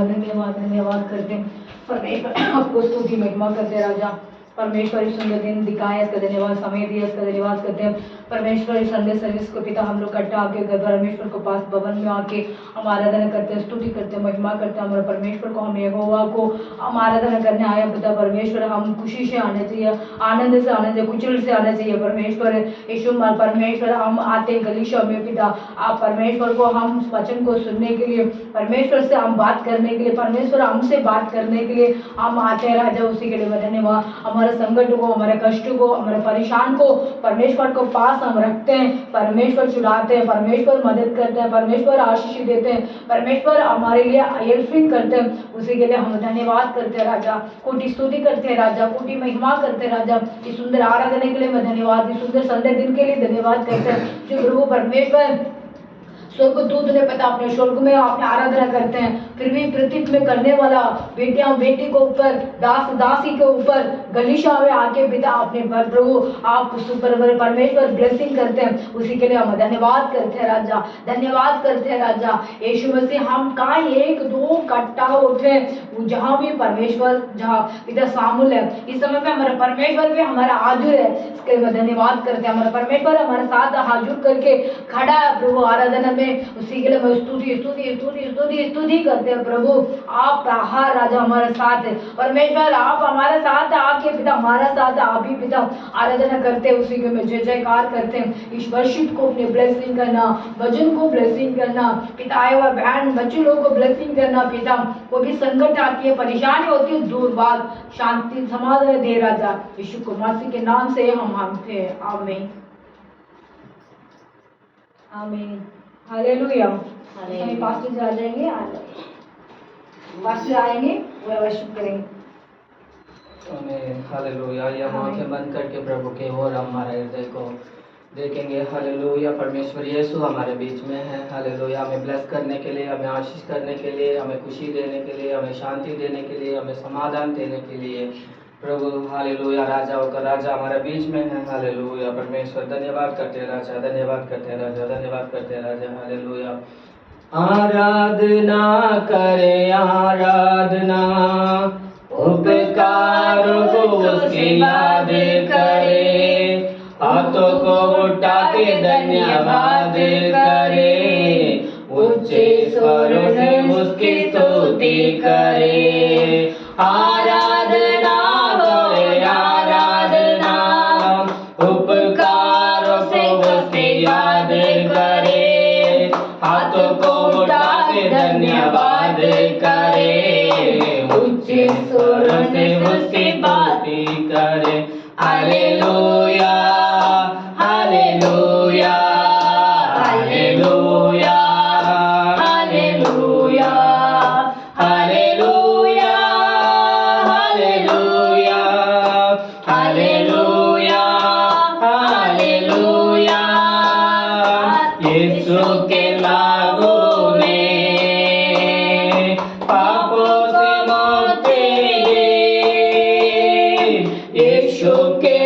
धन्यवाद करते हैं परमेश्वर, आपको स्तुति महिमा करते राजा। परमेश्वर इस सुंदर दिन दिखाया, इसका धन्यवाद, समय दिया, इसका धन्यवाद करते हैं परमेश्वर। इस संडे सर्विस को पिता हम लोग इकट्ठा आके परमेश्वर को पास भवन में आके हम आराधना करते हैं, स्तुति करते हैं, महिमा करते हैं हमारे परमेश्वर को। हम यहोवा को हम आराधना करने आए पिता परमेश्वर। हम खुशी से आने चाहिए, आनंद से आने चाहिए, कुचल से आने चाहिए परमेश्वर। यीशु परमेश्वर हम आते गलीशा में पिता, आप परमेश्वर को हम वचन को सुनने के लिए, परमेश्वर से हम बात करने के लिए, परमेश्वर हमसे बात करने के लिए हम आते हैं राजा। उसी के लिए धन्यवाद। हमारे संकट को, हमारे कष्ट को, हमारे परेशान को परमेश्वर को पास हम रखते हैं, परमेश्वर छुड़ाते हैं, परमेश्वर मदद करते हैं, परमेश्वर आशीष देते हैं, परमेश्वर हमारे लिए हेल्पिंग करते हैं। उसी के लिए हम धन्यवाद करते हैं राजा, कोटि स्तुति करते हैं राजा, कोटि महिमा करते हैं राजा। इस सुंदर आराधना के लिए मैं धन्यवाद, इस सुंदर संडे दिन के लिए धन्यवाद करते हैं जो प्रभु परमेश्वर स्वर्गदूत ने पता अपने स्वर्ग में आपने आराधना करते हैं, फिर भी पृथ्वी में करने वाला बेटियां बेटी को ऊपर, दास दासी के ऊपर गलीशा में आके पिता अपने प्रभु आप परमेश्वर ब्लेसिंग करते हैं। उसी के लिए हम धन्यवाद करते हैं राजा, धन्यवाद करते हैं राजा। यीशु मसीह हम कहाँ एक दो इकट्ठा उठे, जहाँ भी परमेश्वर, जहाँ पिता शामिल है इस समय में हमारा परमेश्वर भी हमारा हाजुर है, इसके लिए धन्यवाद करते हैं। हमारा परमेश्वर हमारे साथ हाजुर करके खड़ा है प्रभु आराधना में, उसी के लिए मैं स्तुति स्तुति स्तुति स्तुति स्तुति करते हैं प्रभु। आप हर राजा हमारे साथ है परमेश्वर, आप हमारे साथ आके पिता हमारा साथ आप ही पिता आराधना करते हैं। उसी के में जय जयकार करते हैं। इस वर्षिप को अपने ब्लेसिंग करना, भजन को ब्लेसिंग करना पिता, आए हुआ बहन बच्चे लोगों को ब्लेसिंग करना पिता। वो भी संकट आती है, परेशानी होती है, दूर बात शांति समाधान दे राजा। यीशु को मसीह के नाम से हम मांगते हैं, आमीन आमीन हालेलुया। हमें पास्टर जी आ जाएंगे, पास्टर आएंगे वो वर्शिप करेंगे। आमीन हालेलुया। या आंखें बंद करके प्रभु के और हमारे हृदय को देखेंगे। हालेलुया। परमेश्वर यीशु हमारे बीच में है। हालेलुया। हमें ब्लेस करने के लिए, हमें आशीष करने के लिए, हमें खुशी देने के लिए, हमें शांति देने के लिए, हमें समाधान देने के लिए प्रभु हालेलुया राजाओं का राजा हमारे बीच में है। हालेलुया। परमेश्वर धन्यवाद करते हैं राजा, धन्यवाद करते हैं राजा, धन्यवाद करते हैं राजा। हालेलुया। आराधना करे आराधना, उपकारों को उसकी याद करे, हाथों को उठा के धन्यवाद करे, ऊंचे स्वरों से उसकी स्तुति करे। आराधना करे आराधना, उपकारों से उसकी याद करे, हाथों को उठा के धन्यवाद करे, ऊंचे स्वरों से उसकी बातें करे। Hallelujah hallelujah hallelujah hallelujah hallelujah hallelujah hallelujah hallelujah. यीशु के लागू में पापों से मुक्ति दी, यीशु के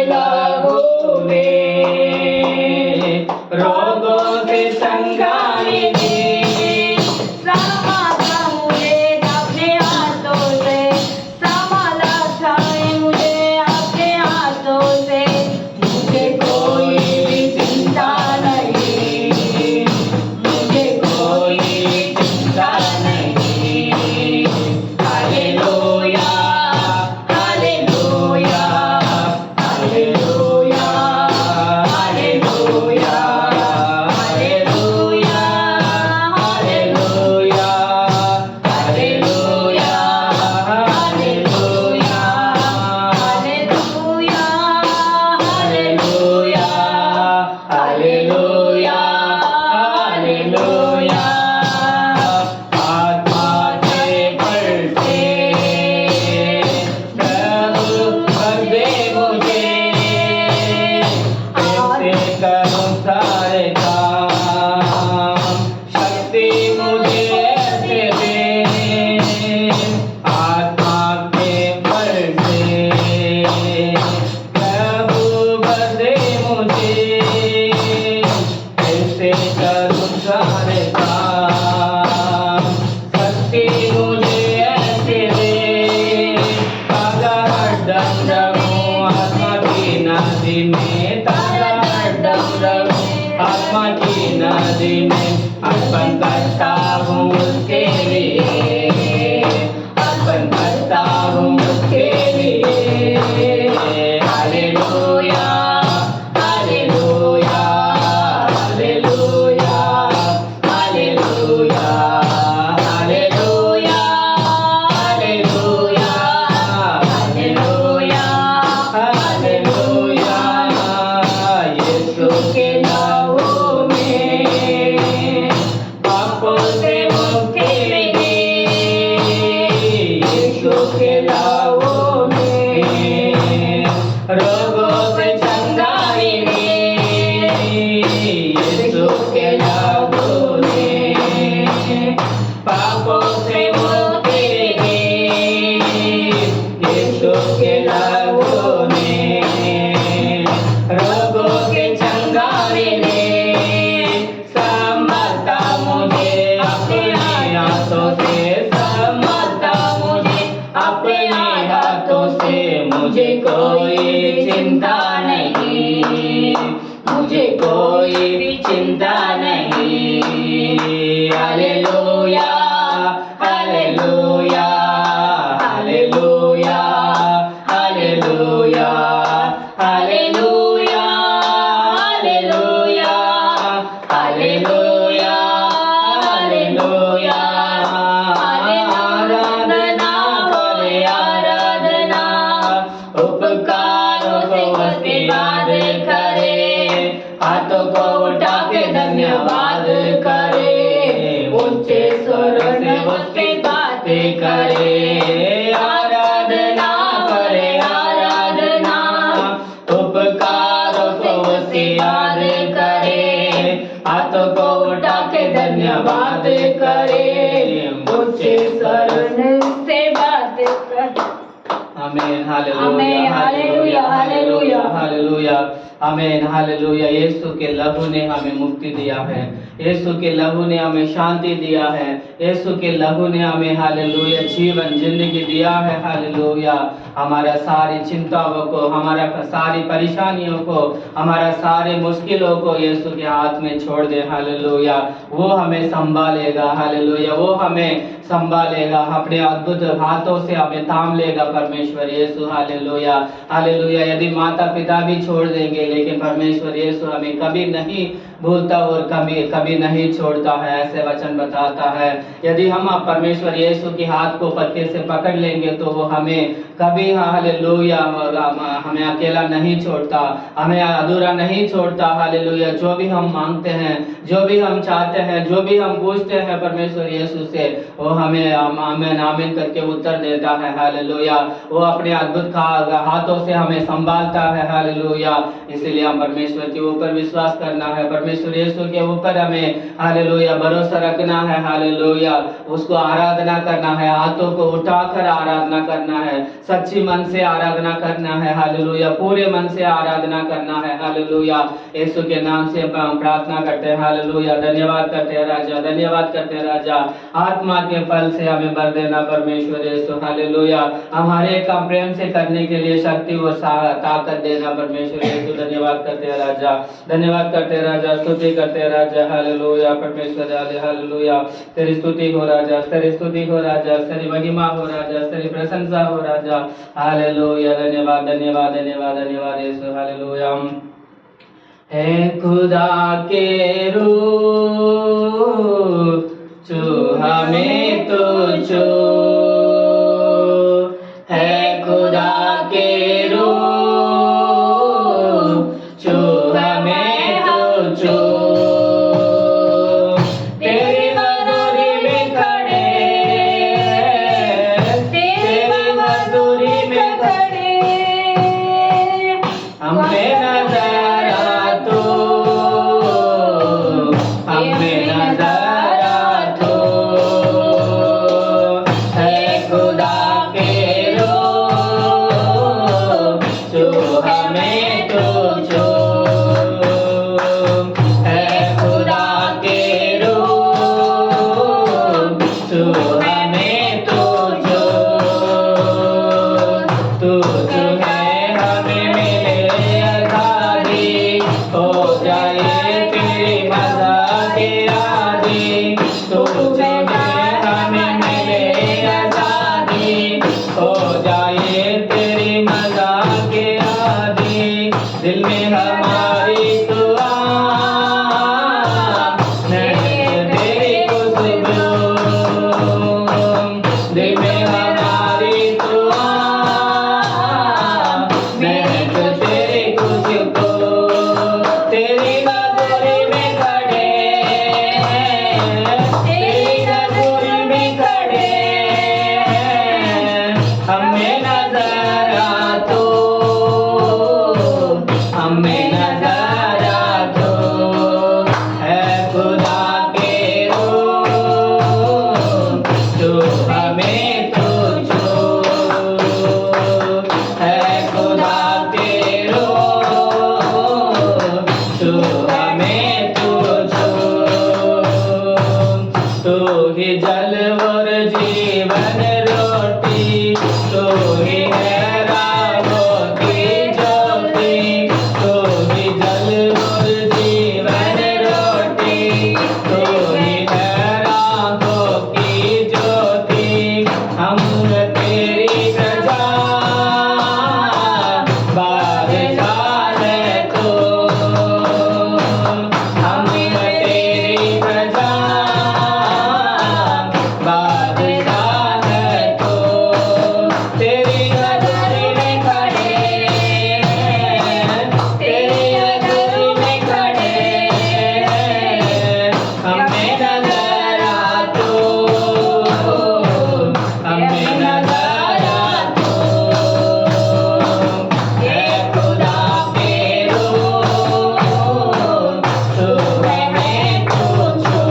से मुक्ति दी, यीशु के लहू ने रोगों के चंगाने ने संभालता मुझे अपने हाथों से, संभालता मुझे अपने हाथों से। मुझे कोई चिंता नहीं, मुझे कोई भी चिंता नहीं। Hallelujah hallelujah hallelujah hallelujah hallelujah hallelujah hallelujah hallelujah. आराधना बोले आराधना, उपकारों को उसके याद करे, हाथों को उठा के धन्यवाद करे, ऊंचे स्वर से उसकी बातें करे। आराधना करे आराधना, उपकारों को उसकी याद करे, हाथों को उठा के धन्यवाद करे, ऊंचे स्वर से बात करे। आमीन हालेलुया हालेलुया हालेलुया हालेलुया आमीन हालेलुया। यीशु के लहू ने हमें मुक्ति दिया है, यीशु के लहू ने हमें शांति दिया है, यीशु के लहू ने हमें हालेलुया जीवन जिंदगी दिया है। हालेलुया। हमारा सारी चिंताओं को, हमारा सारी परेशानियों को, हमारा सारे मुश्किलों को यीशु के हाथ में छोड़ दे। हालेलुया। वो हमें संभालेगा। हालेलुया। वो हमें संभालेगा, अपने अद्भुत हाथों से हमें थाम लेगा परमेश्वर यीशु। Hallelujah hallelujah. यदि माता पिता भी छोड़ देंगे, लेकिन परमेश्वर यीशु हमें कभी नहीं भूलता और कभी कभी नहीं छोड़ता है, ऐसे वचन बताता है। यदि हम परमेश्वर यीशु के हाथ को पक्के से पकड़ लेंगे तो वो हमें कभी हालेलुया हमें अकेला नहीं छोड़ता, हमें अधूरा नहीं छोड़ता। हालेलुया। जो भी हम मांगते हैं, जो भी हम चाहते हैं, जो भी हम पूछते हैं परमेश्वर यीशु से, वो हमें आमीन आमीन करके उत्तर देता है। हालेलुया। वो अपने अद्भुत हाथों से हमें संभालता है। हालेलुया। इसलिए हम परमेश्वर के ऊपर विश्वास करना है, परमेश्वर यीशु के ऊपर हमें हालेलुया भरोसा रखना है। हालेलुया। उसको आराधना करना है, हाथों को उठाकर आराधना करना है, सच्ची मन से आराधना करना है। हालेलुया। पूरे मन से आराधना करना है। हालेलुया। यीशु के नाम से हम प्रार्थना करते हैं। हालेलुया। धन्यवाद करते हैं राजा, धन्यवाद करते हैं राजा। आत्मा के फल से हमें भर देना परमेश्वर यीशु। हालेलुया। हमारे काम प्रेम से करने के लिए शक्ति और ताकत देना परमेश्वर यीशु। धन्यवाद करते हैं राजा, धन्यवाद करते हैं राजा, स्तुति करते हैं राजा। हालेलुया। परमेश्वर हालेलुया। तेरी स्तुति हो राजा, तेरी स्तुति हो राजा, तेरी महिमा हो राजा, तेरी प्रशंसा हो राजा। हालेलुया। धन्यवाद धन्यवाद धन्यवाद धन्यवाद यीशु। हालेलुया। है खुदा के रूह जो हमें तो जो है, खुदा के रूह जो हमें तो जो तेरी मधुरी में खड़े, तेरी मधुरी में खड़े, हमें नजर आ तू, हमें नजर आ तू। है खुदा के रूह जो हमें तो जो है, खुदा के रूह जो हमें तो जो तू जो है हमें मिले आजादी, हो जाए तेरी मजा की आदि। तू जो है हमें मिले आजादी, हो जाए तेरी मजा की आदि। दिल में हमारी तू आ, तेरी खुशबू, दिल में हमारी तू आ, महक तेरी खुशबू। तेरी मधुरी में खड़े, तेरी मधुरी में खड़े, हमें नजर आ तू, हमें नजर आ तू। है खुदा के रूह जो जीवन रोटी, तू ही है राहों की ज्योति, तू ही जल और जीवन रोटी, तू ही है राहों की ज्योति। हम तेरी प्रजा, बादशाह है तू, हम तेरी प्रजा, बादशाह है तू। तेरी हजूरी में खड़े हैं, तेरी हजूरी में खड़े हैं, हमें नजर आ तू, हमें नजर आ तू। है खुदा के रूह, तू हमें पूछो,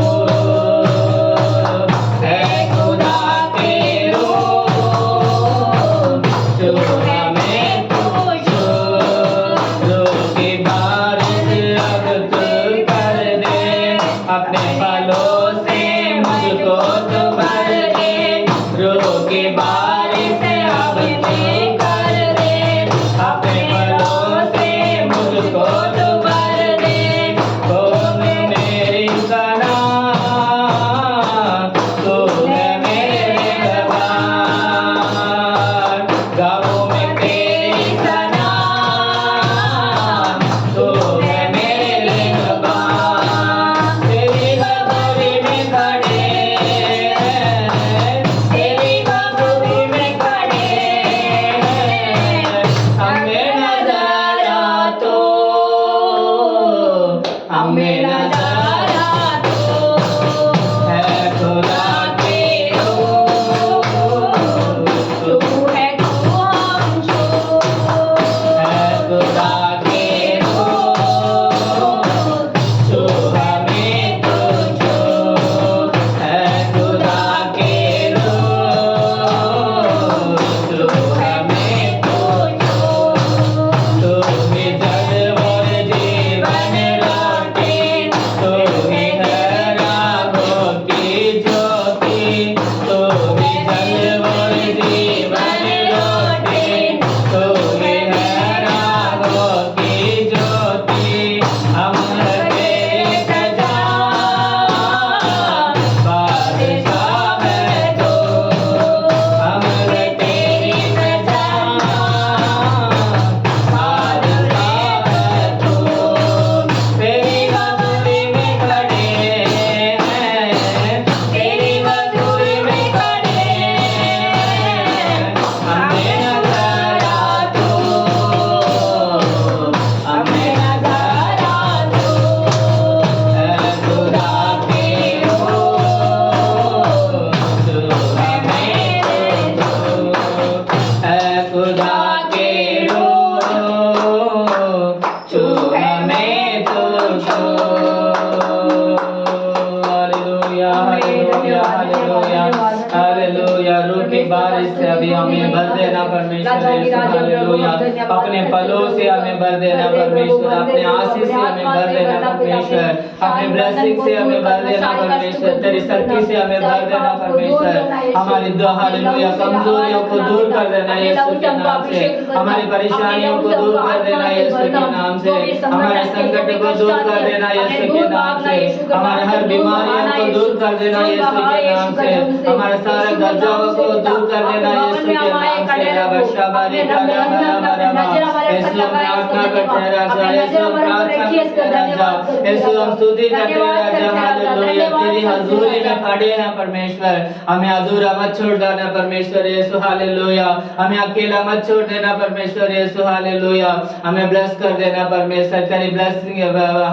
है खुदा के रूह, तू हमें पूछो। रूह की बारिश अब तू कर दे, अपने फलों से मुझको तू भर दे। रूह की बारिश अब तू कर दे, अपने फलों से मुझको तू भर दे। कौन मेरी सना, तू है मेरे रब्बान, गाँवों में तेरी सना, तू है मेरे रब्बान। तेरी हजूरी में खड़े हैं, तेरी हजूरी में खड़े हैं, हमें नजर आ तू, हमें नजर आ तू। है खुदा के रूह, तू है तू हमको, है खुदा के रूह, तू हमें तुझको, है खुदा के रूह, तू हमें तुझको। तू ही जल और जीवन रोटी, तू ही है राहों की ज्योति, तू ही जल और जीवन रोटी, तू ही है राहों की ज्योति। हम तेरी प्रजा, बादशाह है तू, हम तेरी प्रजा, बादशाह है तू। तेरी हजूरी में खड़े हैं, तेरी हजूरी में खड़े हैं, हमें नजर आ तू, हमें नजर आ तू। है खुदा के रूह, तू है मेरे तू, है खुदा के रूह, तू हमें तुझको। Hallelujah, hallelujah, hallelujah, hallelujah. रूह की बारिश से अभी हमें भर देना परमेश्वर यीशु, हालेलुया। अपने फलों से हमें भर देना परमेश्वर, अपने आशीष से हमें भर देना परमेश्वर, अपने ब्लेसिंग से हमें भर देना परमेश्वर, तेरी शक्ति से हमें भर देना परमेश्वर। हमारी हालेलुया कमजोरियों को दूर कर देना यीशु के नाम से, हमारी परेशानियों को दूर कर देना यीशु के नाम से, हमारे संकट को दूर कर देना यीशु के नाम से, हमारे हर बीमारियों को दूर कर देना यीशु के नाम से, हमारे सारे कर्जाओं को दूर कर देना यीशु के नाम से। रबशाबारी कराबाराबाराबा, यीशु हम प्रार्थना करते हैं राजा, यीशु हम प्रार्थना करते हैं राजा, यीशु हम स्तुति करते हैं राजा, हालेलुया। तेरी हजूरी में खड़े हैं परमेश्वर, हमें अधूरा मत छोड़ देना परमेश्वर यीशु, हालेलुया। हमें अकेला मत छोड़ देना परमेश्वर यीशु, हालेलुया। हमें ब्लेस कर देना परमेश्वर, तेरी ब्लेसिंग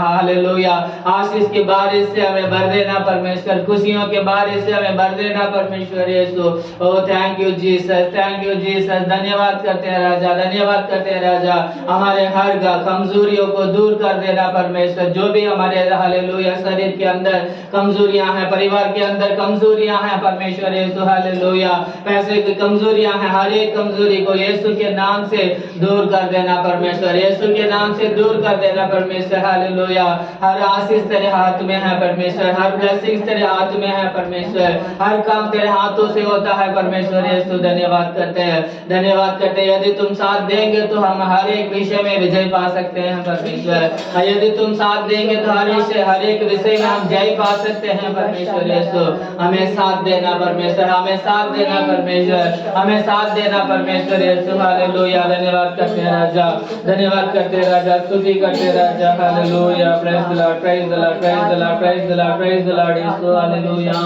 हालेलुया। आशीष की बारिश से हमें भर देना परमेश्वर, खुशियों के बारिश से हमें भर देना परमेश्वर यीशु। ओ thank you Jesus, thank you Jesus. Jesus. धन्यवाद करते हैं राजा, धन्यवाद करते हैं राजा। हमारे हर कमजोरियों को दूर कर देना परमेश्वर। जो भी हमारे हालेलुया शरीर के अंदर कमजोरियां हैं, परिवार के अंदर कमजोरियां हैं परमेश्वर यीशु, हालेलुया पैसे की कमजोरियां हैं, हर एक कमजोरी को यीशु के नाम से दूर कर देना परमेश्वर, यीशु के नाम से दूर कर देना परमेश्वर, हालेलुया। हर आशीष तेरे हाथ में है परमेश्वर, हर ब्लेसिंग्स तेरे हाथ में है परमेश्वर, हर काम तेरे हाथों से होता है परमेश्वर यीशु। धन्यवाद करते हैं, धन्यवाद करते हैं। यदि तुम साथ देंगे तो हम हर एक विषय में विजय पा सकते हैं परमेश्वर। यदि तुम साथ देंगे तो हर एक विषय में हम जय पा सकते हैं परमेश्वर यीशु। हमें साथ देना परमेश्वर, हमें साथ देना परमेश्वर, हमें साथ देना परमेश्वर यीशु, हालेलुया। धन्यवाद करते हैं राजा, धन्यवाद करते हैं राजा, स्तुति करते हैं राजा, hallelujah. Praise the Lord, praise the Lord, praise the Lord, praise the Lord, praise the Lord यीशु, हालेलुया।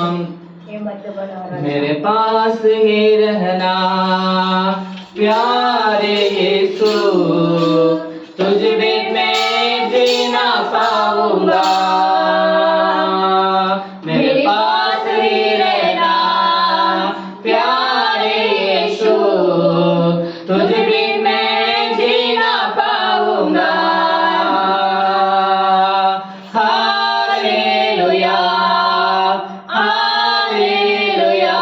मेरे पास ही रहना प्यारे यीशु, तुझ बिन मैं जी ना पाऊंगा। मेरे पास ही रहना प्यारे यीशु, तुझ बिन मैं जी ना पाऊंगा। Hallelujah, hallelujah,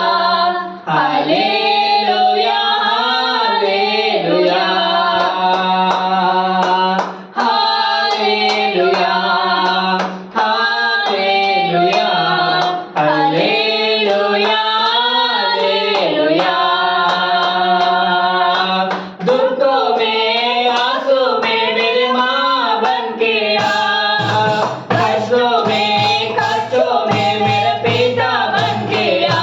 hallelujah, hallelujah, hallelujah, hallelujah, hallelujah, hallelujah. दुखों में आंसू में मेरे माँ बन के आ, कष्टों में मेरे पिता बन के आ।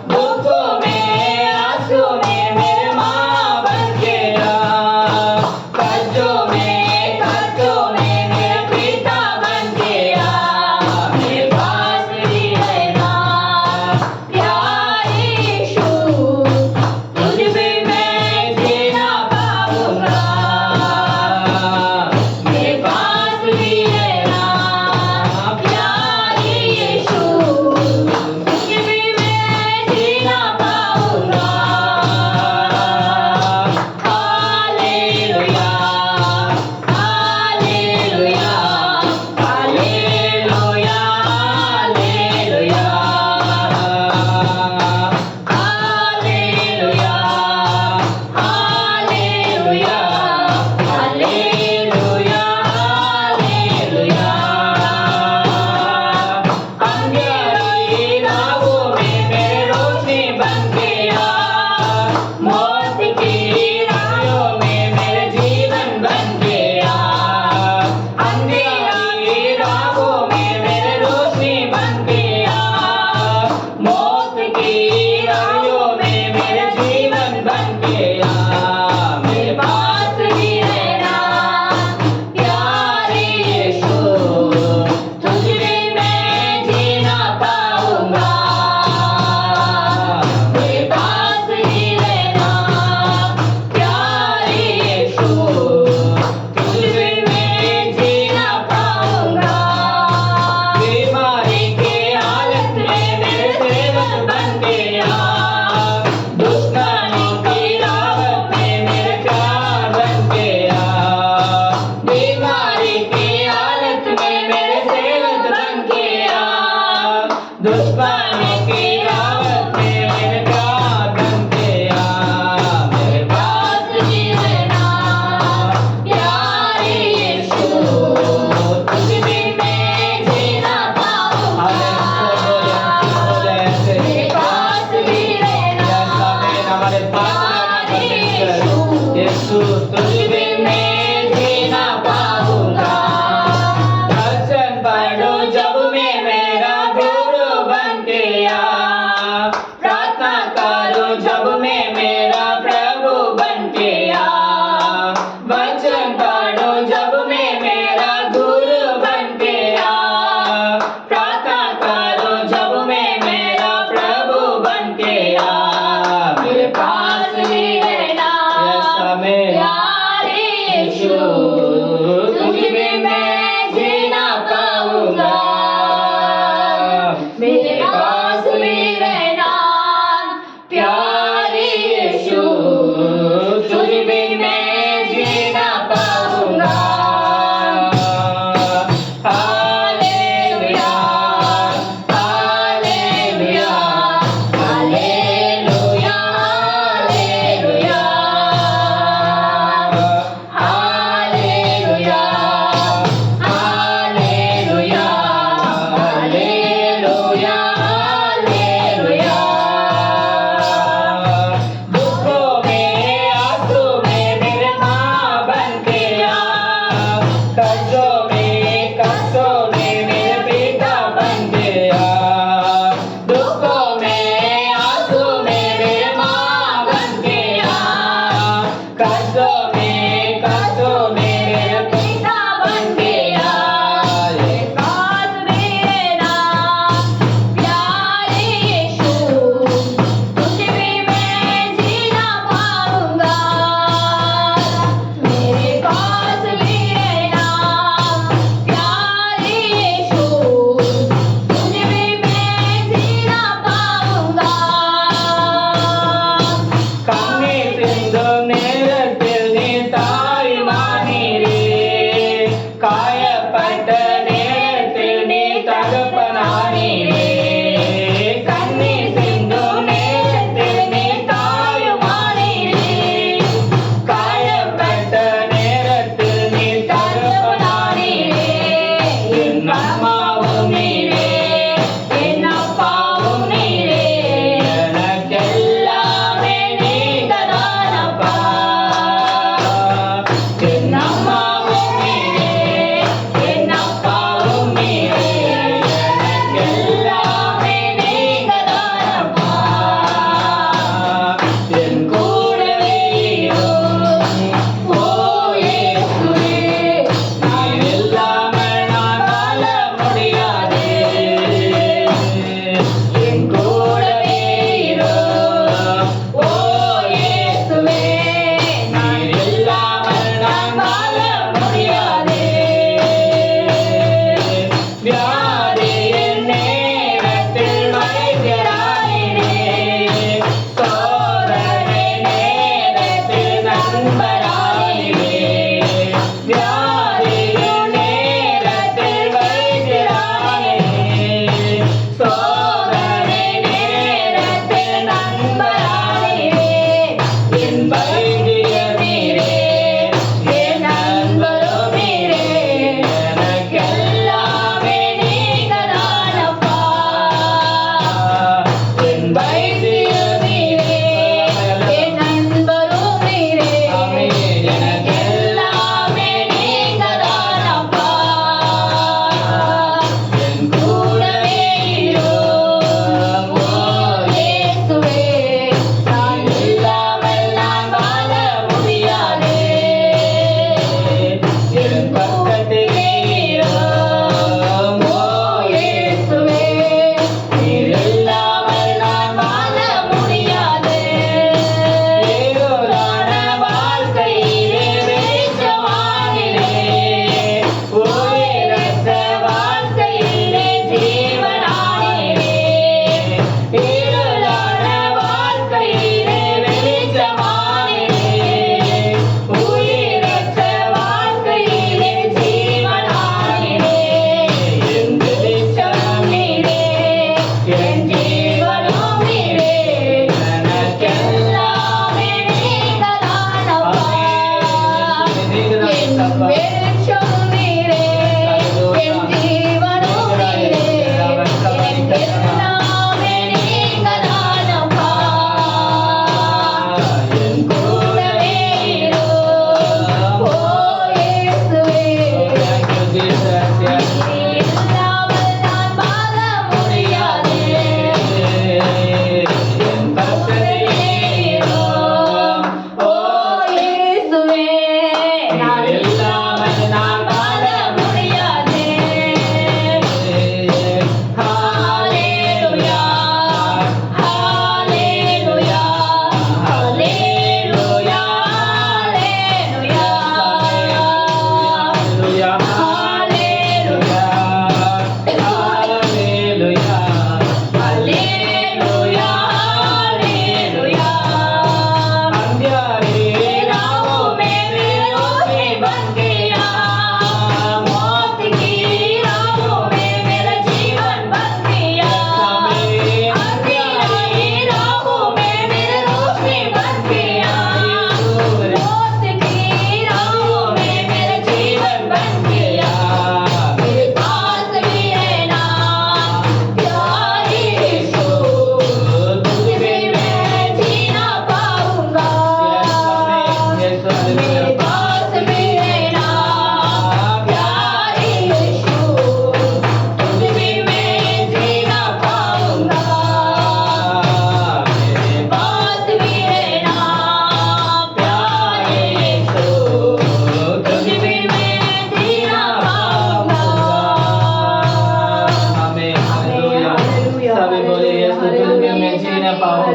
दुखों में आंसू में मेरे माँ बन के आ, कष्टों में मेरे पिता बन के आ। मेरे पास ही रहना प्यारे यीशु, तुझ बिन मैं जी ना पाऊंगा। मेरे पास ही रहना प्यारे यीशु, तुझ बिन मैं जी ना पाऊंगा। Hallelujah, hallelujah, hallelujah, hallelujah, hallelujah, hallelujah, hallelujah, hallelujah. अंधेरी राहों में मेरे रोशनी बन के आ, मौत की राहों में मेरे जीवन बन के आ। अंधेरी राहों में मेरे रोशनी बन के आ, मौत की राहों में मेरे जीवन बन के आ। मेरे पास ही रहना प्यारे यीशु, तुझ बिन मैं जी ना पाऊंगा। मेरे पास ही रहना प्यारे यीशु, तुझ बिन मैं जी ना पाऊंगा। बीमारी के हालत में मेरे सेवक बन के आ, दुश्मनों की रावत में मेरे प्यार बन के आ। बीमारी की हालत में मेरे सेवक बन के आ, दुश्मनों की रावत में मेरे प्यार बन के आ। मेरे पास ही रहना प्यारे यीशु, तुझ बिन मैं जी ना पाऊंगा। मेरे पास ही रहना हमारे पास यीशु, तुझ बिन मैं जी ना पाऊंगा। वचन पढ़ो जब मैं मेरा गुरु बन के आ, प्रार्थना करो जब मैं मेरा प्रभु बन के आ। वचन पढ़ो जब मैं मेरा गुरु बन के आ, प्रार्थना करो जब मैं मेरा प्रभु बन के आ। मेरे पास ही रहना प्यारे यीशु, तुझ बिन मैं जी ना पाऊंगा। मेरे पास ही रहना प्यारे यीशु,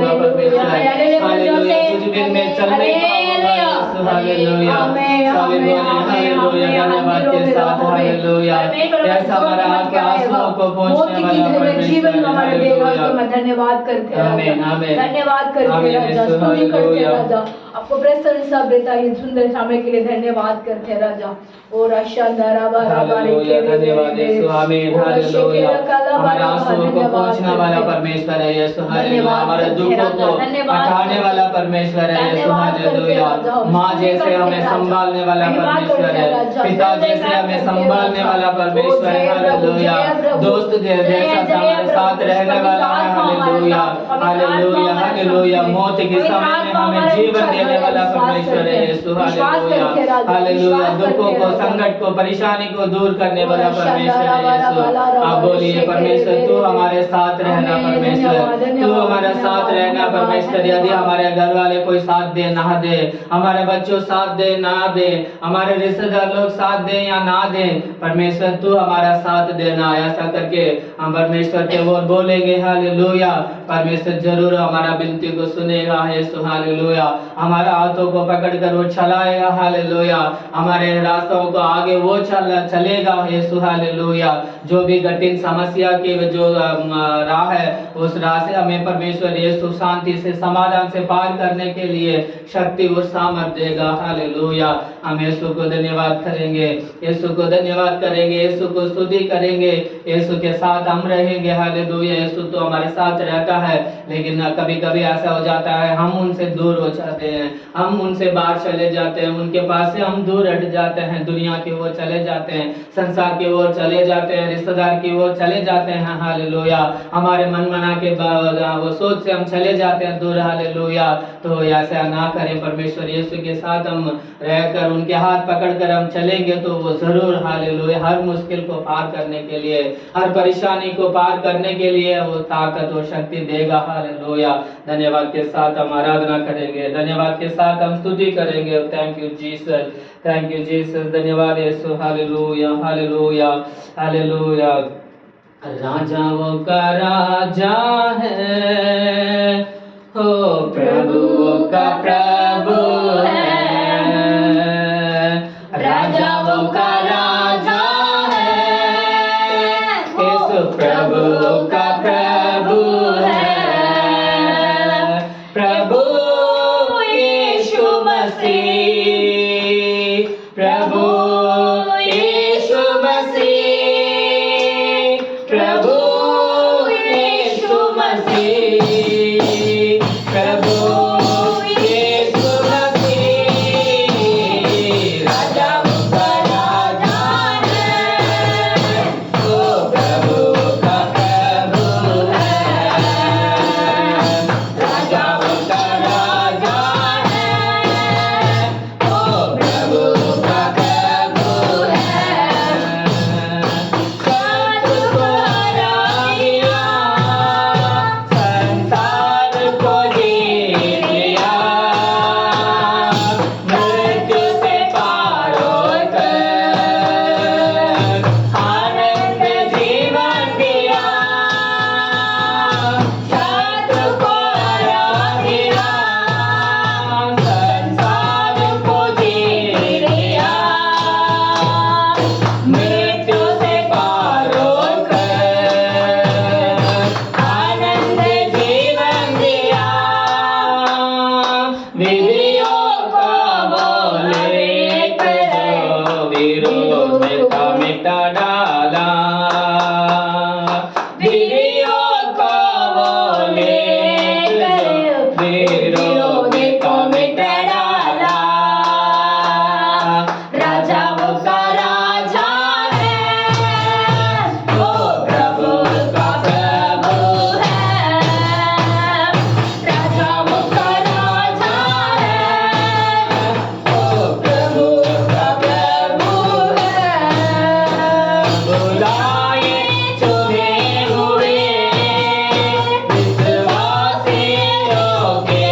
होगा परमेश्वर। हालेलुया, तुझ बिन मैं चल नहीं पाऊंगा यीशु। हालेलुया, सभी बोले हालेलुया, धन्यवाद के साथ हालेलुया। ऐसा हमारा आपका आंसुओं को पहुंचने वाला परमेश्वर। हालेलुया, धन्यवाद करते हैं आमीन, राजा। आमीन, धन्यवाद करते हैं आमीन, राजा, यीशु, स्तुति करते हैं हालेलुया। राजा। आपको प्रसन्न सब देता है सुंदर समय के लिए धन्यवाद करते हैं राजा। और हालेलुया, धन्यवाद यीशु, आमीन, हालेलुया। हमारे आंसुओं को पहुंचने वाला परमेश्वर है यीशु। हालेलुया, हमारे दुखों को हटाने वाला परमेश्वर है यीशु। हालेलुया, माँ जैसे हमें संभालने वाला परमेश्वर है, पिता जैसे हमें संभालने वाला परमेश्वर है। हालेलुया, दोस्त जैसा हमारे साथ रहने वाला है। हालेलुया, हालेलुया, हालेलुया, मौत के समय में हमें जीवन देने वाला परमेश्वर है यीशु। हालेलुया, हालेलुया, दुखों को, संकट को, परेशानी को दूर करने वाला परमेश्वर है यीशु। आप बोलिए परमेश्वर तू हमारे साथ रहना परमेश्वर, तू हमारे साथ रहना परमेश्वर। यदि हमारे घर वाले कोई साथ दे ना दे, हमारे बच्चों साथ दे ना दे, हमारे रिश्तेदार लोग साथ दे या ना दे, परमेश्वर तू हमारा साथ देना। ऐसा करके हम परमेश्वर के ओर बोलेंगे। हालेलुया, परमेश्वर जरूर हमारा विनती को सुनेगा यीशु। हालेलुया, हमारा हाथों को पकड़कर वो चलाएगा। हालेलुया, हमारे रास्तों को आगे वो चलेगा यीशु। हालेलुया, जो भी कठिन समस्या की जो राह है उस राह से हमें परमेश्वर यीशु शांति से, समाधान से पार करने के लिए शक्ति और सामर्थ्य देगा। हालेलुया, हम यीशु को धन्यवाद करेंगे, यीशु को धन्यवाद करेंगे, यीशु को स्तुति करेंगे, यीशु के साथ हम रहेंगे। हालेलुया, यीशु तो हमारे साथ रहता है, लेकिन कभी कभी ऐसा हो जाता है हम उनसे दूर हो जाते हैं, हम उनसे बाहर चले जाते हैं, उनके पास से हम दूर हट जाते हैं, दुनिया की ओर चले जाते हैं, संसार की ओर चले जाते हैं, रिश्तेदार की ओर चले जाते हैं। हालेलुया, हमारे मन मना के वो सोच से हम चले जाते हैं दूर। हालेलुया, तो ऐसा ना करें परमेश्वर। यीशु के साथ हम रहकर उनके हाथ पकड़कर हम चलेंगे तो वो जरूर हालेलुया हर मुश्किल को पार करने के लिए, हर परेशानी को पार करने के लिए वो ताकत और शक्ति देगा। हालेलुया, धन्यवाद के साथ हम आराधना करेंगे, धन्यवाद के साथ हम स्तुति करेंगे। Thank you Jesus, thank you Jesus, धन्यवाद यीशु। Hallelujah, hallelujah, hallelujah. राजाओं का राजा है, हो प्रभुओं का प्रभु है, राजाओं का राजा है, यीशु प्रभुओं का प्रभु है, प्रभु यीशु मसीह, प्रभु यीशु मसीह, प्रभु यीशु मसीह, प्रभु यीशु मसीह, राजाओं का राजा है, ओ प्रभु का प्रभु है, राजाओं का राजा है, ओ प्रभु का प्रभु है, सबको हरा दिया, संसार को जीत लिया, मृत्यु से पार होकर आनंद जीवन दिया, शत्रु को हरा दिया, संसार को जीत लिया, मृत्यु से पार होकर आनंद जीवन दिया, विधियों का बोले करो, विरोध का मिटा डाला, विधियों का बोले करो, विरोध का मिटा डाला, राजाओं का राजा है, ओ प्रभु का प्रभु है, राजाओं का राजा है, ओ प्रभु का प्रभु है, बुलाए चुने हुए विश्वासियों के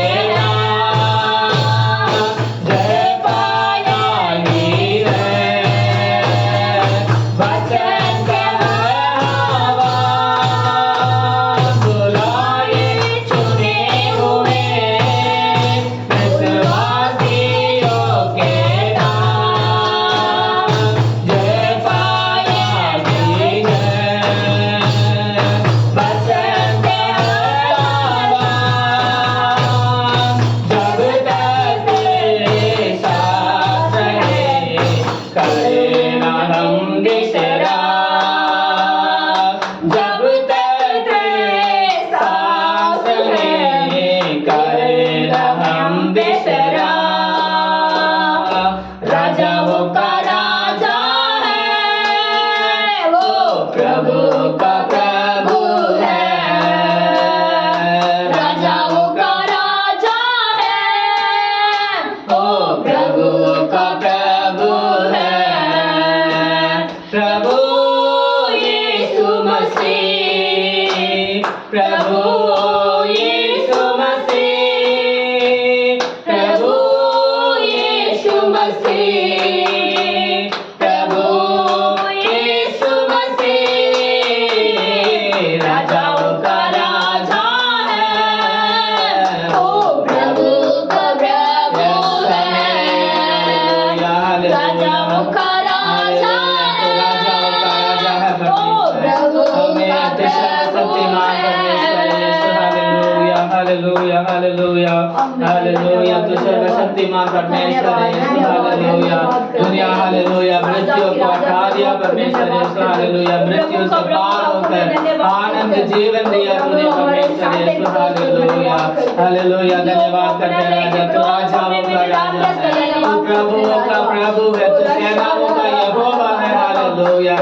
हालेलुया हालेलुया हालेलुया। तू सर्वशक्तिमान परमेश्वर है यीशु, हालेलुया। दुनिया हालेलुया मृत्यु को हटा दिया परमेश्वर यीशु, हालेलुया। मृत्यु से पार होकर आनंद जीवन दिया तूने परमेश्वर यीशु, हालेलुया हालेलुया। धन्यवाद करते हैं राजा, तू राजाओं का राजा है, तू प्रभुओं का प्रभु है, तू सेनाओं का यहोवा है, हालेलुया।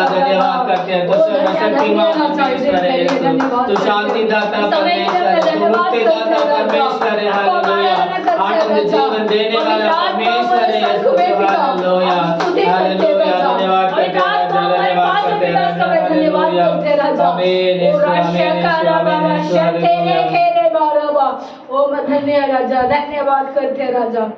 धन्यवाद करते हैं, तू सर्वशक्तिमान परमेश्वर है यीशु, तू शांतिदाता परमेश्वर है, तू मुक्तिदाता परमेश्वर है, हालेलुया। आनंद जीवन देने वाला परमेश्वर है यीशु, हालेलुया हालेलुया। धन्यवाद करते हैं राजा, धन्यवाद करते हैं राजा, हालेलुया। आमीन यीशु, आमीन यीशु, आमीन यीशु, हालेलुया। ओ धन्य राजा, धन्यवाद करते राजा,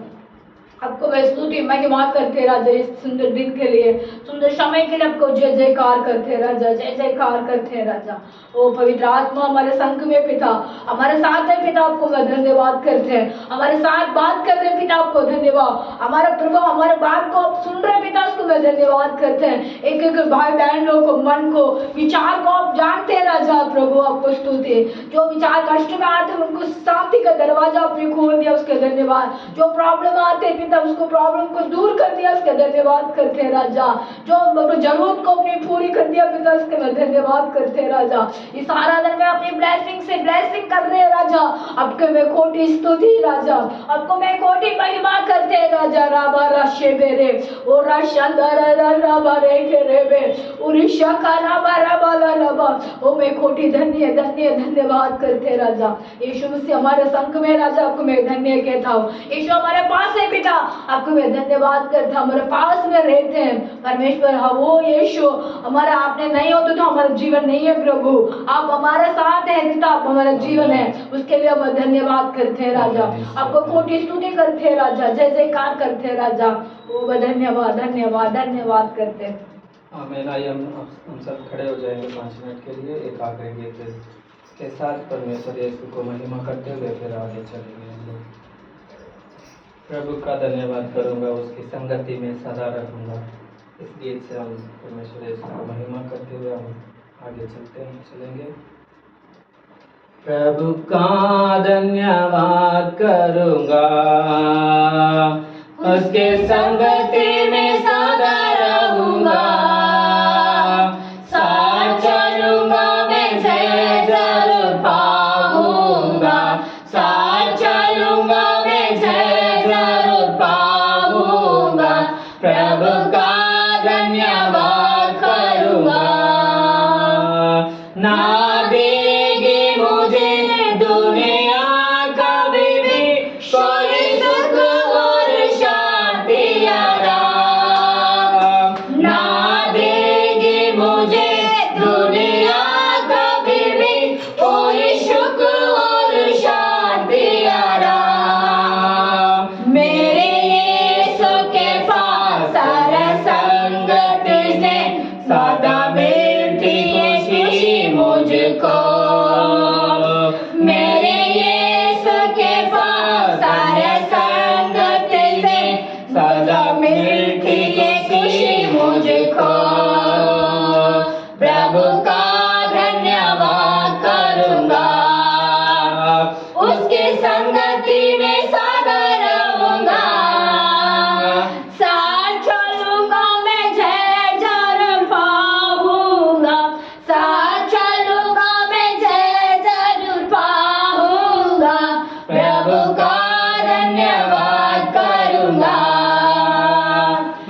आपको मैं स्तुति महिमा करते राजा इस सुंदर दिन के लिए, सुंदर समय के लिए आपको जय जयकार करते राजा, जय जयकार करते राजा। ओ पवित्र आत्मा हमारे संग में पिता, हमारे साथ है पिता, आपको मैं धन्यवाद करते हैं, हमारे साथ बात कर रहे पिता, आपको धन्यवाद। हमारा प्रभु हमारे बात को आप सुन रहे पिता, उसको मैं धन्यवाद करते हैं। एक एक भाई बहनों को, मन को, विचार को आप जानते हैं राजा, प्रभु आपको स्तुति। जो विचार कष्ट में आते हैं उनको शांति का दरवाजा आपने खोल दिया, उसके धन्यवाद। जो प्रॉब्लम आते हैं पिता, उसको प्रॉब्लम को दूर कर दिया, उसके धन्यवाद करते हैं राजा। जो जरूरत को अपनी पूरी कर दिया पिता, उसके मैं धन्यवाद करते हैं राजा। इस आराधना में अपनी ब्लेसिंग से ब्लेसिंग कर रहे हैं राजा, आपके मैं कोटि स्तुति राजा, आपको मैं कोटि महिमा करते हैं राजा। राबा राशे बेरे ओ राशंदर राबा रे के रेबे उरिशा का राबा राबा राबा, ओ मैं कोटि धन्य धन्य धन्यवाद करते हैं राजा। यीशु मसीह हमारे संग में राजा, आपको मैं धन्य कहता हूँ। यीशु हमारे पास है पिता, आपको मैं धन्यवाद करता हूँ, हमारे पास में रहते हैं परमेश्वर। हाँ वो यीशु हमारा, आपने नहीं होते तो हमारा जीवन नहीं है प्रभु, आप हमारे साथ हैं पिता, आप हमारा जीवन है, उसके लिए हम धन्यवाद करते हैं राजा, आपको कोटि स्तुति करते हैं राजा, जय जयकार करते हैं राजा। वो धन्यवाद धन्यवाद धन्यवाद करते हैं। आमीन। आइए हम सब खड़े हो जाएंगे 5 मिनट के लिए एक आखिरी गीत के साथ परमेश्वर यीशु को महिमा करते हुए फिर आगे चलेंगे हम लोग। प्रभु का धन्यवाद करूंगा, उसकी संगति में सदा रहूंगा। इस गीत से हम परमेश्वर यीशु को महिमा करते हुए हम आगे चलेंगे। प्रभु का धन्यवाद करूंगा, उसके संगति में सदा रहूंगा, साथ चलूंगा मैं जय जरूर पाऊंगा, साथ चलूंगा मैं जय जरूर पाऊंगा। प्रभु का धन्यवाद करूंगा, ना देगी मुझे दुनिया कभी भी कोई सुख और शांति आराम, ना देगी मुझे दुनिया कभी भी कोई सुख और शांति आराम। मेरे यीशु के पास सारा संगत से सदा मिलती खुशी मुझको, मेरे यीशु के पास सारे संगत से सदा मिलती है खुशी मुझको। प्रभु का धन्यवाद करूंगा, उसकी संगति में सदा रहूंगा, साथ चलूंगा मैं जय जरूर पाऊंगा, साथ चलूंगा मैं जय जरूर पाऊंगा। प्रभु का धन्यवाद करूंगा,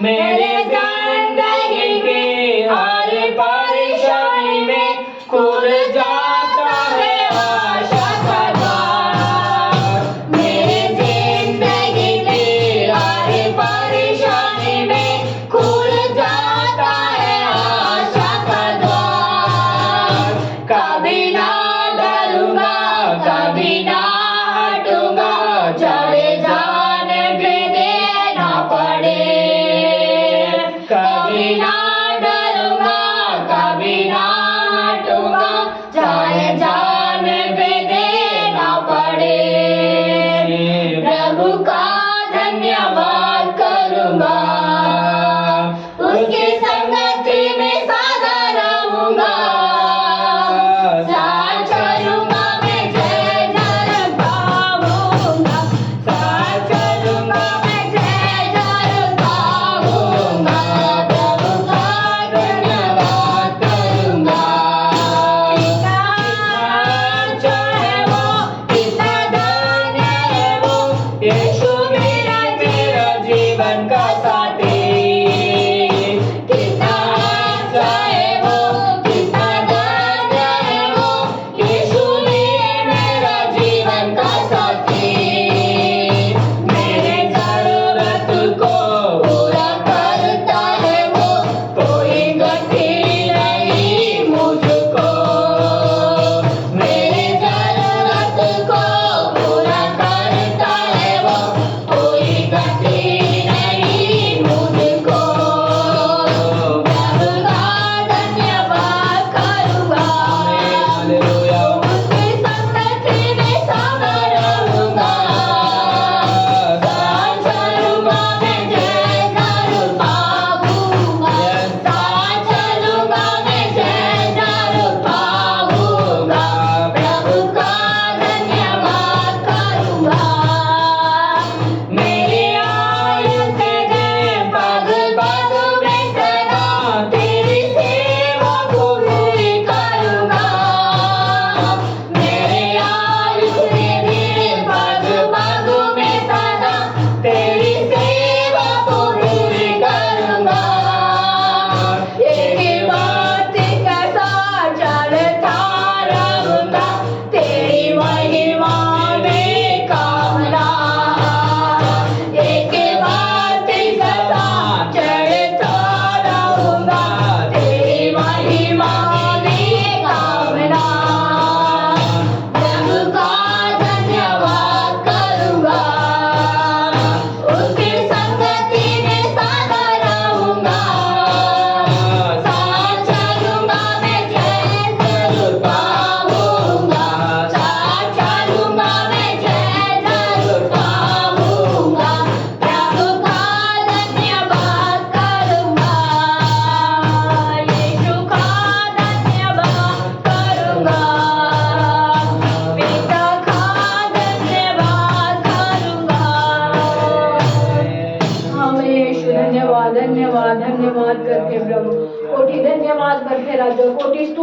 मेरे जिंदगी की हर परेशानी में खुल जाता है आशा का द्वार, मेरे जिंदगी की हर परेशानी में खुल जाता है आशा का द्वार। कभी ना डरूंगा, कभी ना हटूंगा, चले जाने भी देना पड़े,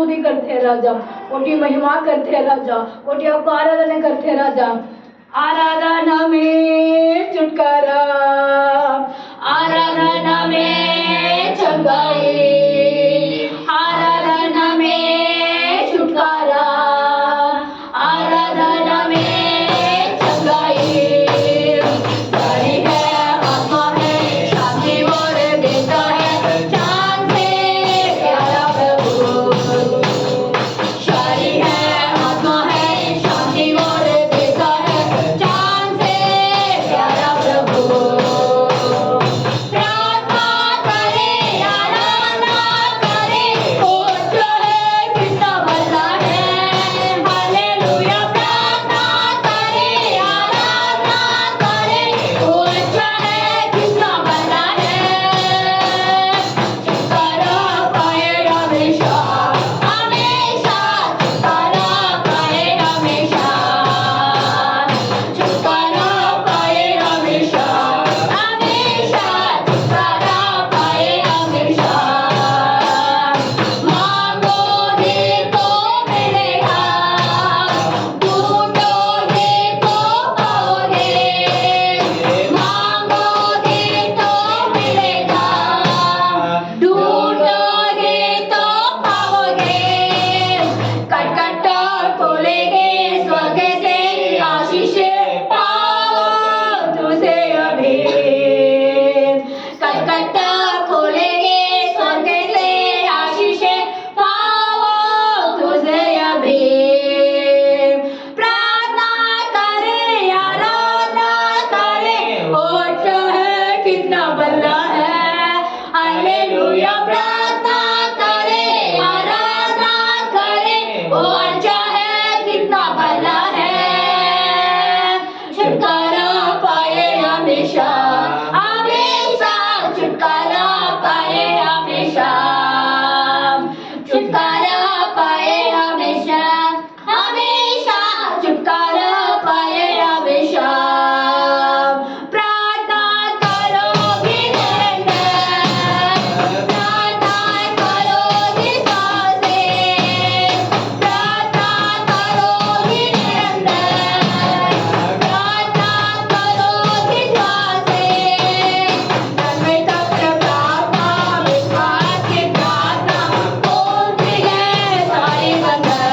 स्तुति करते हैं राजा, कोटि महिमा करते हैं राजा, कोटि आपको आराधना करते हैं राजा। आराधना में छुटकारा, आराधना में चंगाई, आराधना में छुटकारा, आराधना में चंगाई। बड़ी है आत्मा है शांति और देता है जान से प्यारा प्रभु। शारी है आत्मा है शांति और देता है जान से प्यारा प्रभु। प्रार्थना करे आराधना करे, वो जो है कितना भला है। हालेलुया। प्रार्थना करे आराधना करे, वो जो है कितना भला है। छुटकारा पाए हमेशा हमेशा, छुटकारा पाए हमेशा, छुटकारा पाए हमेशा हमेशा, छुटकारा पाए हमेशा। मांगोगे तो मिलेगा, ढूंढोगे तो पाओगे। मांगोगे तो मिलेगा, ढूंढोगे तो पाओगे। खटखट खोलेंगे स्वर्ग से आशीष पाओ तुझे अभी। खटखट खोलेंगे स्वर्ग से आशीष पाओ तुझे अभी। प्रार्थना करे आराधना करे, वो जो है कितना भला है। हालेलुया। प्रार्थना करे आराधना करे, वो अच्छा है कितना भला है। छुटकारा पाए हमेशा हमेशा, छुटकारा पाए हमेशा, छुटकारा पाए हमेशा हमेशा, छुटकारा पाए हमेशा। प्रार्थना करोगे निरंतर, प्रार्थना करोगे सासे, प्रार्थना करोगे निरंतर, प्रार्थना करोगे सासे। तन्मय तक प्रार्थना विश्वास की प्रार्थना खोलती है सारी बंधन।